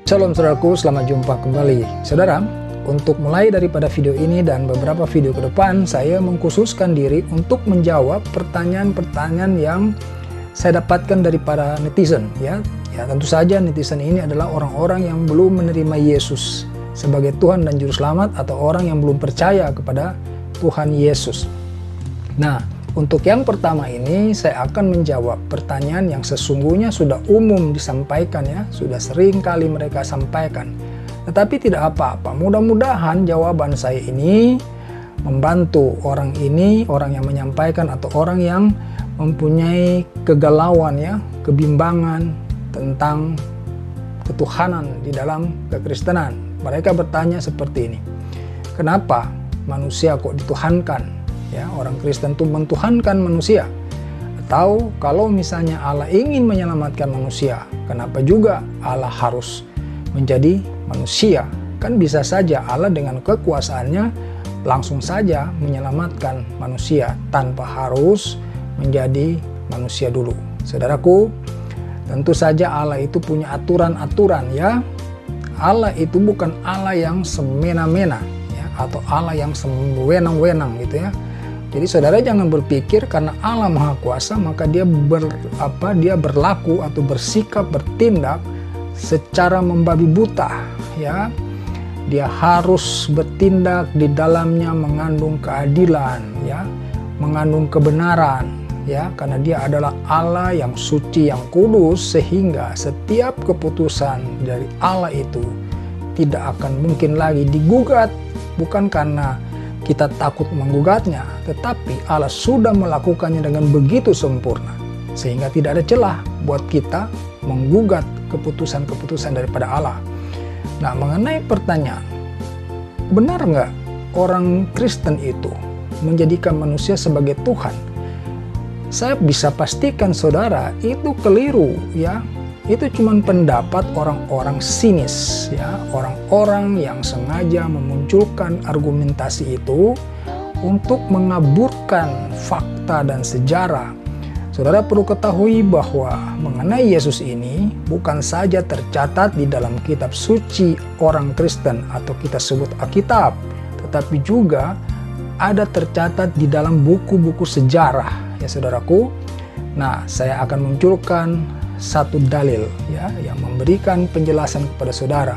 Shalom saudaraku, selamat jumpa kembali. Saudara, untuk mulai daripada video ini dan beberapa video ke depan, saya mengkhususkan diri untuk menjawab pertanyaan-pertanyaan yang saya dapatkan dari para netizen. Ya, tentu saja netizen ini adalah orang-orang yang belum menerima Yesus sebagai Tuhan dan Juru Selamat, atau orang yang belum percaya kepada Tuhan Yesus. Nah, untuk yang pertama ini saya akan menjawab pertanyaan yang sesungguhnya sudah umum disampaikan, ya, sudah sering kali mereka sampaikan. Tetapi tidak apa-apa, mudah-mudahan jawaban saya ini membantu orang ini, orang yang menyampaikan atau orang yang mempunyai kegalauan, ya, kebimbangan tentang ketuhanan di dalam kekristenan. Mereka bertanya seperti ini, kenapa manusia kok dituhankan? Ya, orang Kristen itu mentuhankan manusia. Atau kalau misalnya Allah ingin menyelamatkan manusia, kenapa juga Allah harus menjadi manusia? Kan bisa saja Allah dengan kekuasaannya langsung saja menyelamatkan manusia tanpa harus menjadi manusia dulu. Saudaraku, tentu saja Allah itu punya aturan-aturan, ya. Allah itu bukan Allah yang semena-mena, ya, atau Allah yang sewenang-wenang gitu, ya. Jadi saudara jangan berpikir karena Allah Maha Kuasa maka dia berlaku atau bersikap, bertindak secara membabi buta, ya. Dia harus bertindak di dalamnya mengandung keadilan, ya, mengandung kebenaran, ya, karena dia adalah Allah yang suci, yang kudus, sehingga setiap keputusan dari Allah itu tidak akan mungkin lagi digugat, bukan karena kita takut menggugatnya, tetapi Allah sudah melakukannya dengan begitu sempurna, sehingga tidak ada celah buat kita menggugat keputusan-keputusan daripada Allah. Nah, mengenai pertanyaan, benar nggak orang Kristen itu menjadikan manusia sebagai Tuhan? Saya bisa pastikan saudara, itu keliru, ya. Itu cuma pendapat orang-orang sinis, ya, orang-orang yang sengaja memunculkan argumentasi itu untuk mengaburkan fakta dan sejarah. Saudara perlu ketahui bahwa mengenai Yesus ini bukan saja tercatat di dalam kitab suci orang Kristen atau kita sebut Alkitab, tetapi juga ada tercatat di dalam buku-buku sejarah, ya saudaraku. Nah, saya akan munculkan satu dalil, ya, yang memberikan penjelasan kepada saudara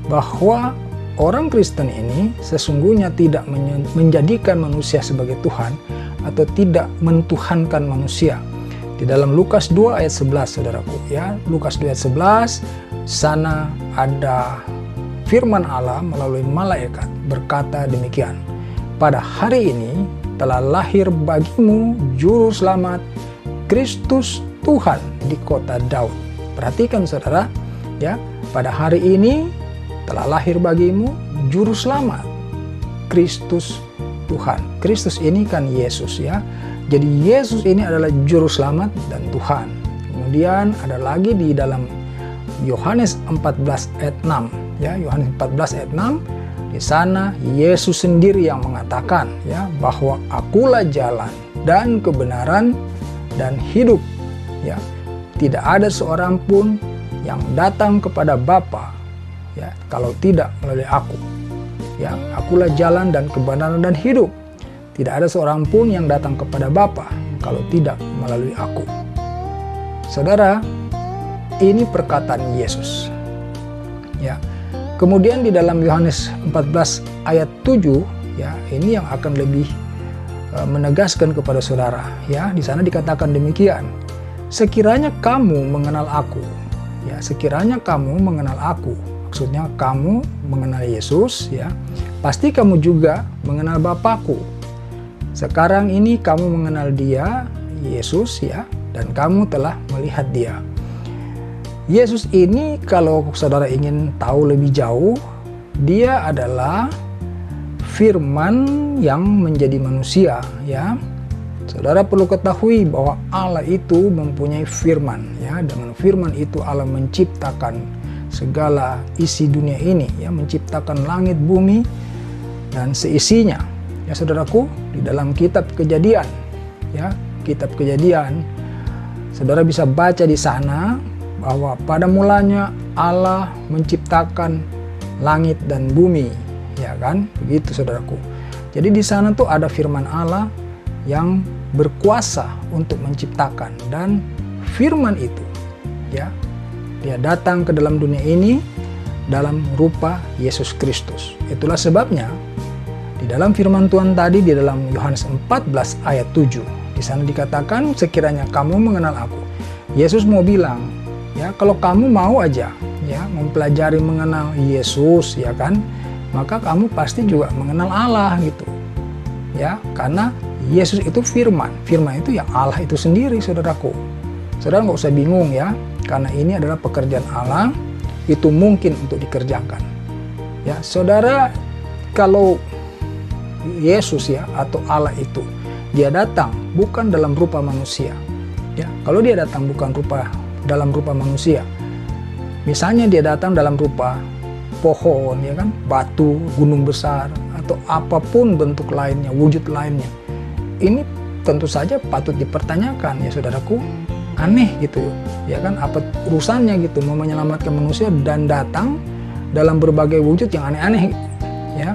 bahwa orang Kristen ini sesungguhnya tidak menjadikan manusia sebagai Tuhan atau tidak mentuhankan manusia. Di dalam Lukas 2 ayat 11 saudaraku, ya, Lukas 2 ayat 11, sana ada firman Allah melalui malaikat berkata demikian, pada hari ini telah lahir bagimu juru selamat, Kristus Tuhan di kota Daud. Perhatikan saudara, ya, pada hari ini telah lahir bagimu juru selamat, Kristus Tuhan. Kristus ini kan Yesus, ya. Jadi Yesus ini adalah juru selamat dan Tuhan. Kemudian ada lagi di dalam Yohanes 14 ayat 6, ya, Yohanes 14 ayat 6. Di sana Yesus sendiri yang mengatakan, ya, bahwa akulah jalan dan kebenaran dan hidup. Ya, tidak ada seorang pun yang datang kepada Bapa, ya, kalau tidak melalui aku. Ya, akulah jalan dan kebenaran dan hidup. Tidak ada seorang pun yang datang kepada Bapa kalau tidak melalui aku. Saudara, ini perkataan Yesus. Ya. Kemudian di dalam Yohanes 14 ayat 7, ya, ini yang akan lebih menegaskan kepada saudara, ya. Di sana dikatakan demikian. Sekiranya kamu mengenal aku, ya, sekiranya kamu mengenal aku, maksudnya kamu mengenal Yesus, ya, pasti kamu juga mengenal Bapakku. Sekarang ini kamu mengenal Dia, Yesus, ya, dan kamu telah melihat Dia. Yesus ini kalau saudara ingin tahu lebih jauh, Dia adalah Firman yang menjadi manusia, ya. Saudara perlu ketahui bahwa Allah itu mempunyai firman, ya. Dengan firman itu Allah menciptakan segala isi dunia ini, ya, menciptakan langit, bumi, dan seisinya. Ya saudaraku, di dalam kitab Kejadian, ya, kitab Kejadian, saudara bisa baca di sana bahwa pada mulanya Allah menciptakan langit dan bumi, ya kan? Begitu saudaraku. Jadi di sana tuh ada firman Allah yang berkuasa untuk menciptakan, dan firman itu ya, dia datang ke dalam dunia ini dalam rupa Yesus Kristus. Itulah sebabnya di dalam firman Tuhan tadi di dalam Yohanes 14 ayat 7, di sana dikatakan, sekiranya kamu mengenal aku. Yesus mau bilang, ya, kalau kamu mau aja ya mempelajari mengenal Yesus, ya kan, maka kamu pasti juga mengenal Allah gitu. Ya, karena Yesus itu firman. Firman itu ya Allah itu sendiri, saudaraku. Saudara nggak usah bingung ya, karena ini adalah pekerjaan Allah, itu mungkin untuk dikerjakan. Ya, saudara, kalau Yesus ya atau Allah itu dia datang bukan dalam rupa manusia. Ya, kalau dia datang bukan dalam rupa manusia, misalnya dia datang dalam rupa pohon, ya kan, batu, gunung besar, atau apapun bentuk lainnya, wujud lainnya, ini tentu saja patut dipertanyakan ya saudaraku. Aneh gitu ya kan, apa urusannya gitu mau menyelamatkan manusia dan datang dalam berbagai wujud yang aneh-aneh ya.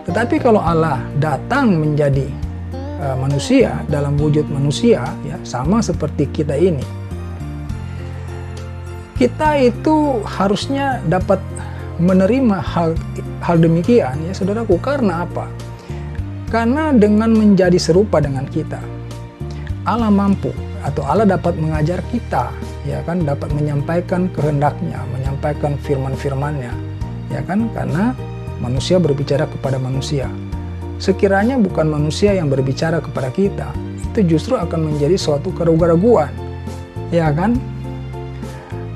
Tetapi kalau Allah datang menjadi manusia dalam wujud manusia ya, sama seperti kita ini, kita itu harusnya dapat menerima hal demikian ya saudaraku. Karena apa? Karena dengan menjadi serupa dengan kita, Allah mampu atau Allah dapat mengajar kita, ya kan, dapat menyampaikan kehendaknya, menyampaikan firman-firmannya, ya kan, karena manusia berbicara kepada manusia. Sekiranya bukan manusia yang berbicara kepada kita, itu justru akan menjadi suatu keraguan-keraguan, ya kan.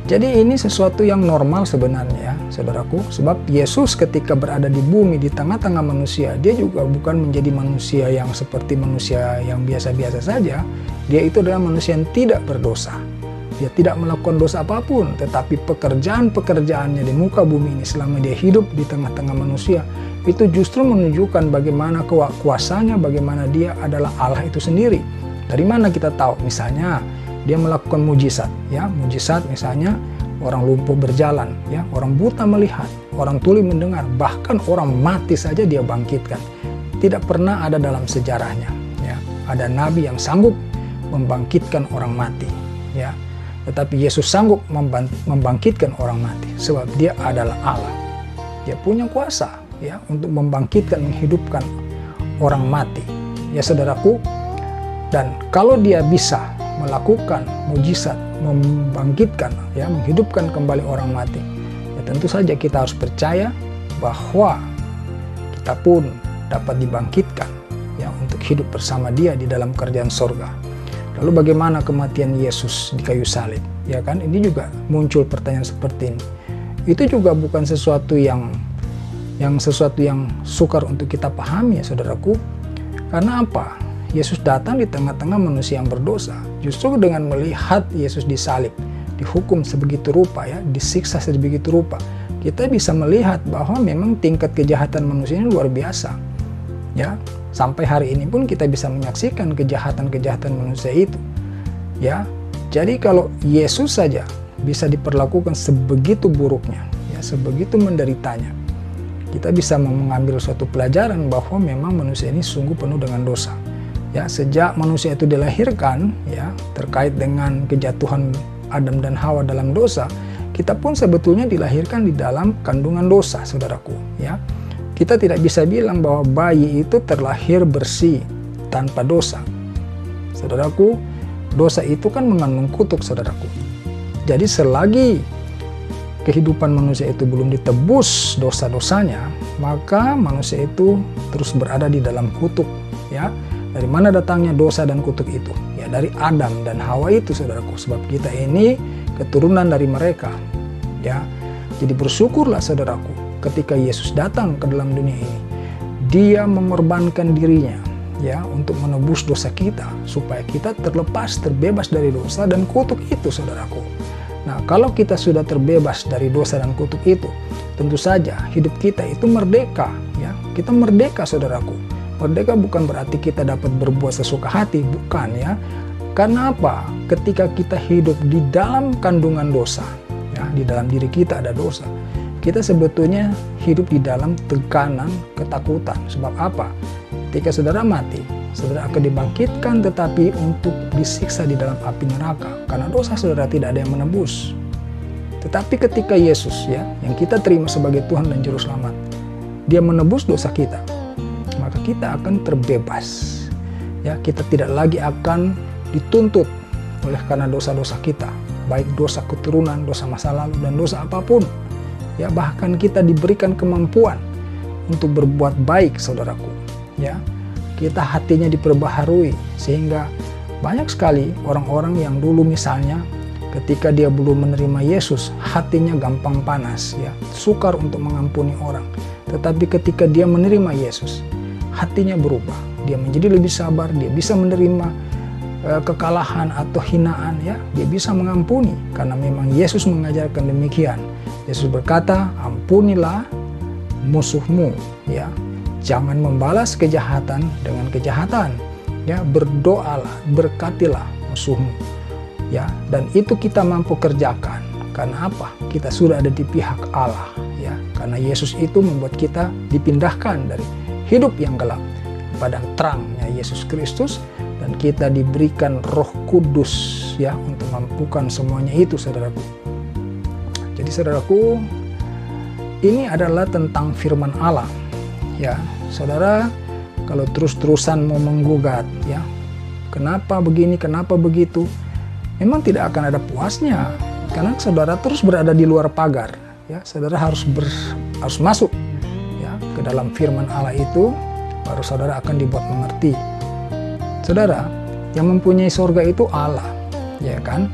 Jadi ini sesuatu yang normal sebenarnya, saudaraku. Sebab Yesus ketika berada di bumi di tengah-tengah manusia, dia juga bukan menjadi manusia yang seperti manusia yang biasa-biasa saja. Dia itu adalah manusia yang tidak berdosa. Dia tidak melakukan dosa apapun, tetapi pekerjaan-pekerjaannya di muka bumi ini selama dia hidup di tengah-tengah manusia, itu justru menunjukkan bagaimana kuasanya, bagaimana dia adalah Allah itu sendiri. Dari mana kita tahu? Misalnya dia melakukan mujizat, ya, mujizat misalnya orang lumpuh berjalan, ya, orang buta melihat, orang tuli mendengar, bahkan orang mati saja dia bangkitkan. Tidak pernah ada dalam sejarahnya, ya, ada nabi yang sanggup membangkitkan orang mati, ya, tetapi Yesus sanggup membangkitkan orang mati, sebab dia adalah Allah. Dia punya kuasa, ya, untuk membangkitkan, menghidupkan orang mati, ya saudaraku. Dan kalau dia bisa melakukan mujizat, membangkitkan, ya, menghidupkan kembali orang mati, ya tentu saja kita harus percaya bahwa kita pun dapat dibangkitkan, ya, untuk hidup bersama dia di dalam kerajaan sorga. Lalu bagaimana kematian Yesus di kayu salib, ya kan? Ini juga muncul pertanyaan seperti ini. Itu juga bukan sesuatu yang sukar untuk kita pahami, ya saudaraku. Karena apa? Yesus datang di tengah-tengah manusia yang berdosa. Justru dengan melihat Yesus disalib, dihukum sebegitu rupa, ya, disiksa sebegitu rupa, kita bisa melihat bahwa memang tingkat kejahatan manusia ini luar biasa. Ya, sampai hari ini pun kita bisa menyaksikan kejahatan-kejahatan manusia itu. Ya, jadi kalau Yesus saja bisa diperlakukan sebegitu buruknya, ya, sebegitu menderitanya, kita bisa mengambil suatu pelajaran bahwa memang manusia ini sungguh penuh dengan dosa. Ya, sejak manusia itu dilahirkan, ya, terkait dengan kejatuhan Adam dan Hawa dalam dosa, kita pun sebetulnya dilahirkan di dalam kandungan dosa, saudaraku. Ya, kita tidak bisa bilang bahwa bayi itu terlahir bersih tanpa dosa. Saudaraku, dosa itu kan mengandung kutuk, saudaraku. Jadi selagi kehidupan manusia itu belum ditebus dosa-dosanya, maka manusia itu terus berada di dalam kutuk, ya. Dari mana datangnya dosa dan kutuk itu? Ya, dari Adam dan Hawa itu, saudaraku. Sebab kita ini keturunan dari mereka, ya. Jadi bersyukurlah, saudaraku, ketika Yesus datang ke dalam dunia ini, dia mengorbankan dirinya, ya, untuk menebus dosa kita, supaya kita terlepas, terbebas dari dosa dan kutuk itu, saudaraku. Nah, kalau kita sudah terbebas dari dosa dan kutuk itu, tentu saja hidup kita itu merdeka, ya. Kita merdeka, saudaraku. Merdeka bukan berarti kita dapat berbuat sesuka hati, bukan, ya. Karena apa? Ketika kita hidup di dalam kandungan dosa, ya, di dalam diri kita ada dosa, kita sebetulnya hidup di dalam tekanan ketakutan. Sebab apa? Ketika saudara mati, saudara akan dibangkitkan tetapi untuk disiksa di dalam api neraka. Karena dosa saudara tidak ada yang menebus. Tetapi ketika Yesus, ya, yang kita terima sebagai Tuhan dan Juru Selamat, Dia menebus dosa kita, maka kita akan terbebas. Ya, kita tidak lagi akan dituntut oleh karena dosa-dosa kita, baik dosa keturunan, dosa masa lalu, dan dosa apapun. Ya, bahkan kita diberikan kemampuan untuk berbuat baik, saudaraku. Ya, kita hatinya diperbaharui, sehingga banyak sekali orang-orang yang dulu misalnya ketika dia belum menerima Yesus, hatinya gampang panas, ya, sukar untuk mengampuni orang. Tetapi ketika dia menerima Yesus, hatinya berubah. Dia menjadi lebih sabar, dia bisa menerima kekalahan atau hinaan, ya. Dia bisa mengampuni karena memang Yesus mengajarkan demikian. Yesus berkata, "Ampunilah musuhmu, ya. Jangan membalas kejahatan dengan kejahatan. Ya, berdoalah, berkatilah musuhmu." Ya, dan itu kita mampu kerjakan. Karena apa? Kita sudah ada di pihak Allah, ya. Karena Yesus itu membuat kita dipindahkan dari hidup yang gelap kepada terangnya Yesus Kristus, dan kita diberikan Roh Kudus, ya, untuk mampukan semuanya itu, saudaraku. Jadi saudaraku, ini adalah tentang firman Allah, ya. Saudara, kalau terus-terusan mau menggugat, ya, kenapa begini, kenapa begitu, memang tidak akan ada puasnya, karena saudara terus berada di luar pagar, ya. Saudara harus masuk, ya, ke dalam firman Allah itu, baru saudara akan dibuat mengerti. Saudara, yang mempunyai sorga itu Allah, ya kan?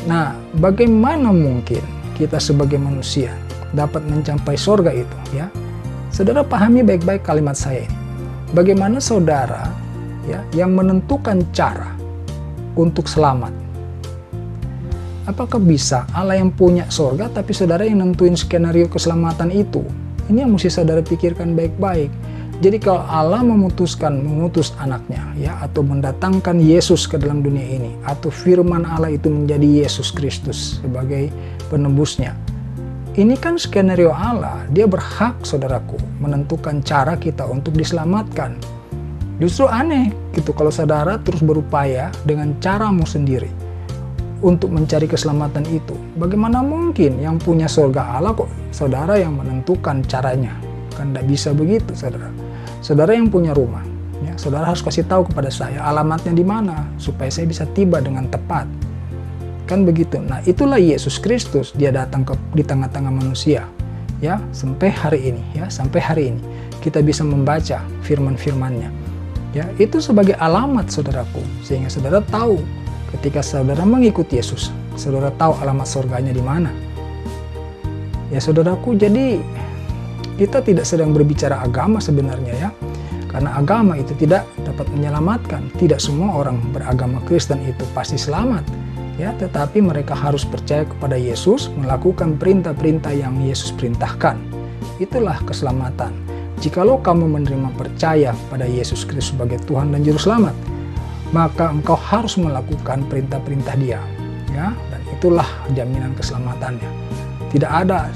Nah, bagaimana mungkin kita sebagai manusia dapat mencapai sorga itu, ya? Saudara pahami baik-baik kalimat saya ini. Bagaimana saudara, ya, yang menentukan cara untuk selamat? Apakah bisa Allah yang punya sorga tapi saudara yang nentuin skenario keselamatan itu? Ini yang mesti saudara pikirkan baik-baik. Jadi kalau Allah mengutus anaknya, ya, atau mendatangkan Yesus ke dalam dunia ini, atau firman Allah itu menjadi Yesus Kristus sebagai penebusnya, ini kan skenario Allah. Dia berhak, saudaraku, menentukan cara kita untuk diselamatkan. Justru aneh gitu kalau saudara terus berupaya dengan caramu sendiri untuk mencari keselamatan itu. Bagaimana mungkin yang punya surga Allah kok saudara yang menentukan caranya? Kan tidak bisa begitu, saudara. Saudara yang punya rumah, ya, saudara harus kasih tahu kepada saya alamatnya di mana supaya saya bisa tiba dengan tepat. Kan begitu. Nah, itulah Yesus Kristus. Dia datang di tengah-tengah manusia, ya, sampai hari ini, ya, sampai hari ini kita bisa membaca firman-firman-Nya. Ya, itu sebagai alamat, saudaraku, sehingga saudara tahu ketika saudara mengikuti Yesus, saudara tahu alamat surganya di mana. Ya, saudaraku, jadi kita tidak sedang berbicara agama sebenarnya, ya. Karena agama itu tidak dapat menyelamatkan. Tidak semua orang beragama Kristen itu pasti selamat, ya, tetapi mereka harus percaya kepada Yesus, melakukan perintah-perintah yang Yesus perintahkan. Itulah keselamatan. Jikalau kamu menerima percaya pada Yesus Kristus sebagai Tuhan dan Juru Selamat, maka engkau harus melakukan perintah-perintah Dia, ya, dan itulah jaminan keselamatannya. Tidak ada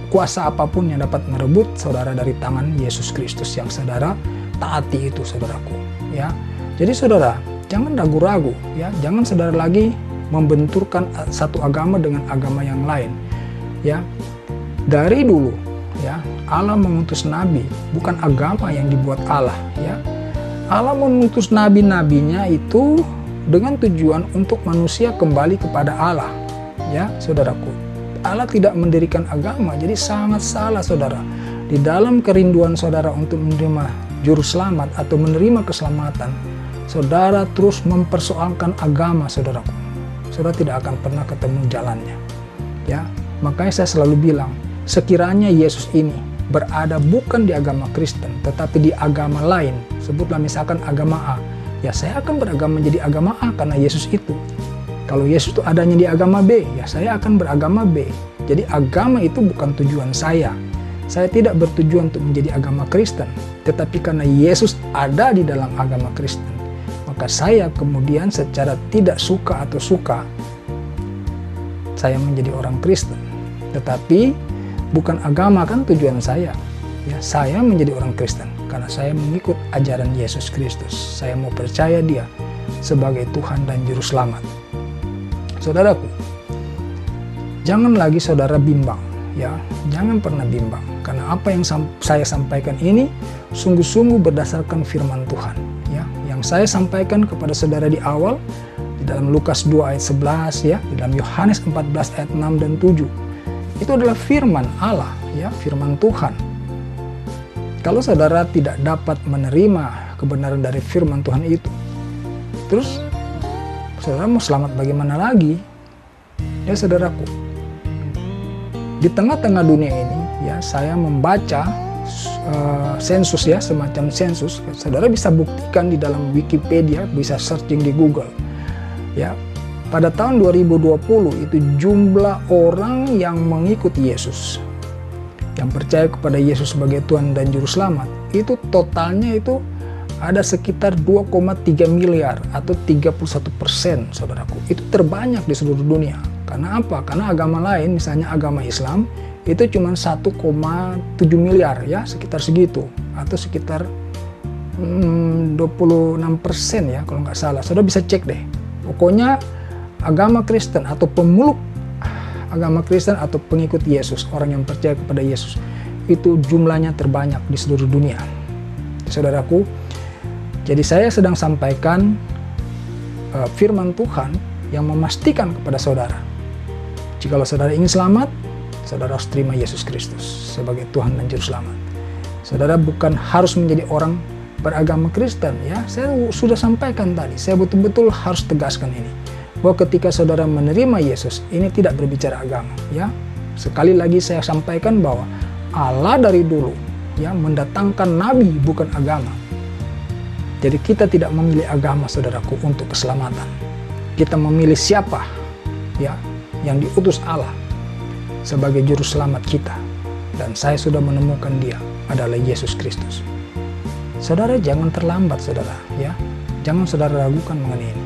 kuasa apapun yang dapat merebut saudara dari tangan Yesus Kristus yang saudara taati itu, saudaraku, ya. Jadi saudara, jangan ragu-ragu, ya, jangan saudara lagi membenturkan satu agama dengan agama yang lain, ya. Dari dulu, ya, Allah mengutus nabi, bukan agama yang dibuat Allah, ya. Allah mengutus nabi-nabinya itu dengan tujuan untuk manusia kembali kepada Allah, ya, saudaraku. Allah tidak mendirikan agama, jadi sangat salah, saudara. Di dalam kerinduan saudara untuk menerima Juru Selamat atau menerima keselamatan, saudara terus mempersoalkan agama, saudaraku. Saudara tidak akan pernah ketemu jalannya, ya. Makanya saya selalu bilang, sekiranya Yesus ini berada bukan di agama Kristen, tetapi di agama lain, sebutlah misalkan agama A, ya saya akan beragama menjadi agama A karena Yesus itu. Kalau Yesus itu adanya di agama B, ya saya akan beragama B. Jadi agama itu bukan tujuan saya. Saya tidak bertujuan untuk menjadi agama Kristen. Tetapi karena Yesus ada di dalam agama Kristen, maka saya kemudian secara tidak suka atau suka, saya menjadi orang Kristen. Tetapi bukan agama kan tujuan saya. Ya, saya menjadi orang Kristen karena saya mengikut ajaran Yesus Kristus. Saya mau percaya Dia sebagai Tuhan dan Juru Selamat. Saudaraku, jangan lagi saudara bimbang, ya, jangan pernah bimbang, karena apa yang saya sampaikan ini sungguh-sungguh berdasarkan firman Tuhan, ya, yang saya sampaikan kepada saudara di awal di dalam Lukas 2 ayat 11, ya, di dalam Yohanes 14 ayat 6 dan 7. Itu adalah firman Allah, ya, firman Tuhan. Kalau saudara tidak dapat menerima kebenaran dari firman Tuhan itu, terus saudara mau selamat bagaimana lagi? Ya saudaraku, di tengah-tengah dunia ini, ya, saya membaca sensus, ya, semacam sensus. Saudara bisa buktikan di dalam Wikipedia, bisa searching di Google, ya. Pada tahun 2020 itu jumlah orang yang mengikuti Yesus, yang percaya kepada Yesus sebagai Tuhan dan Juru Selamat, itu totalnya itu ada sekitar 2,3 miliar atau 31%, saudaraku. Itu terbanyak di seluruh dunia. Karena apa? Karena agama lain, misalnya agama Islam, itu cuma 1,7 miliar, ya, sekitar segitu, atau sekitar 26%, ya, kalau nggak salah. Saudara bisa cek deh. Pokoknya agama Kristen atau pemeluk agama Kristen atau pengikut Yesus, orang yang percaya kepada Yesus, itu jumlahnya terbanyak di seluruh dunia, saudaraku. Jadi saya sedang sampaikan firman Tuhan yang memastikan kepada saudara, jikalau saudara ingin selamat, saudara harus terima Yesus Kristus sebagai Tuhan dan Juru Selamat. Saudara bukan harus menjadi orang beragama Kristen, ya. Saya sudah sampaikan tadi, saya betul-betul harus tegaskan ini, bahwa ketika saudara menerima Yesus, ini tidak berbicara agama, ya. Sekali lagi saya sampaikan bahwa Allah dari dulu, ya, mendatangkan nabi bukan agama. Jadi kita tidak memilih agama, saudaraku, untuk keselamatan. Kita memilih siapa, ya, yang diutus Allah sebagai Juru Selamat kita. Dan saya sudah menemukan Dia adalah Yesus Kristus. Saudara jangan terlambat, saudara, ya. Jangan saudara ragukan mengenai ini.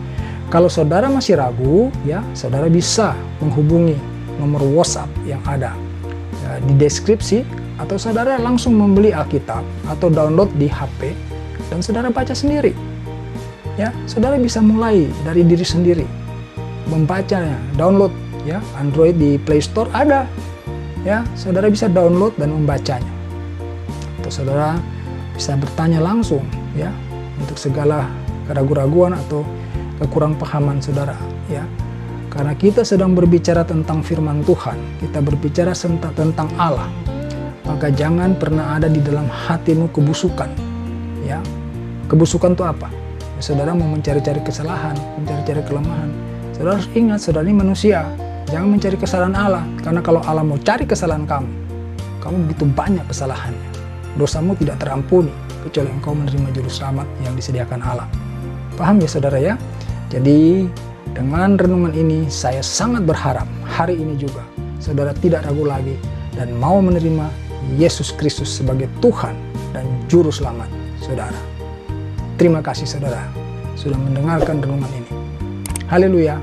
Kalau saudara masih ragu, ya, saudara bisa menghubungi nomor WhatsApp yang ada di deskripsi, atau saudara langsung membeli Alkitab atau download di HP dan saudara baca sendiri. Ya, saudara bisa mulai dari diri sendiri membacanya, download, ya, Android di Play Store ada. Ya, saudara bisa download dan membacanya. Atau saudara bisa bertanya langsung, ya, untuk segala keraguan-raguan atau kekurang pahaman saudara, ya. Karena kita sedang berbicara tentang firman Tuhan, kita berbicara tentang Allah, maka jangan pernah ada di dalam hatimu kebusukan, ya. Kebusukan itu apa? Ya, saudara mau mencari-cari kesalahan, mencari-cari kelemahan. Saudara harus ingat, saudara ini manusia, jangan mencari kesalahan Allah, karena kalau Allah mau cari kesalahan kamu begitu banyak kesalahannya, dosamu tidak terampuni kecuali engkau menerima Juru Selamat yang disediakan Allah. Paham ya saudara, ya? Jadi dengan renungan ini saya sangat berharap hari ini juga saudara tidak ragu lagi dan mau menerima Yesus Kristus sebagai Tuhan dan Juru Selamat saudara. Terima kasih saudara sudah mendengarkan renungan ini. Haleluya.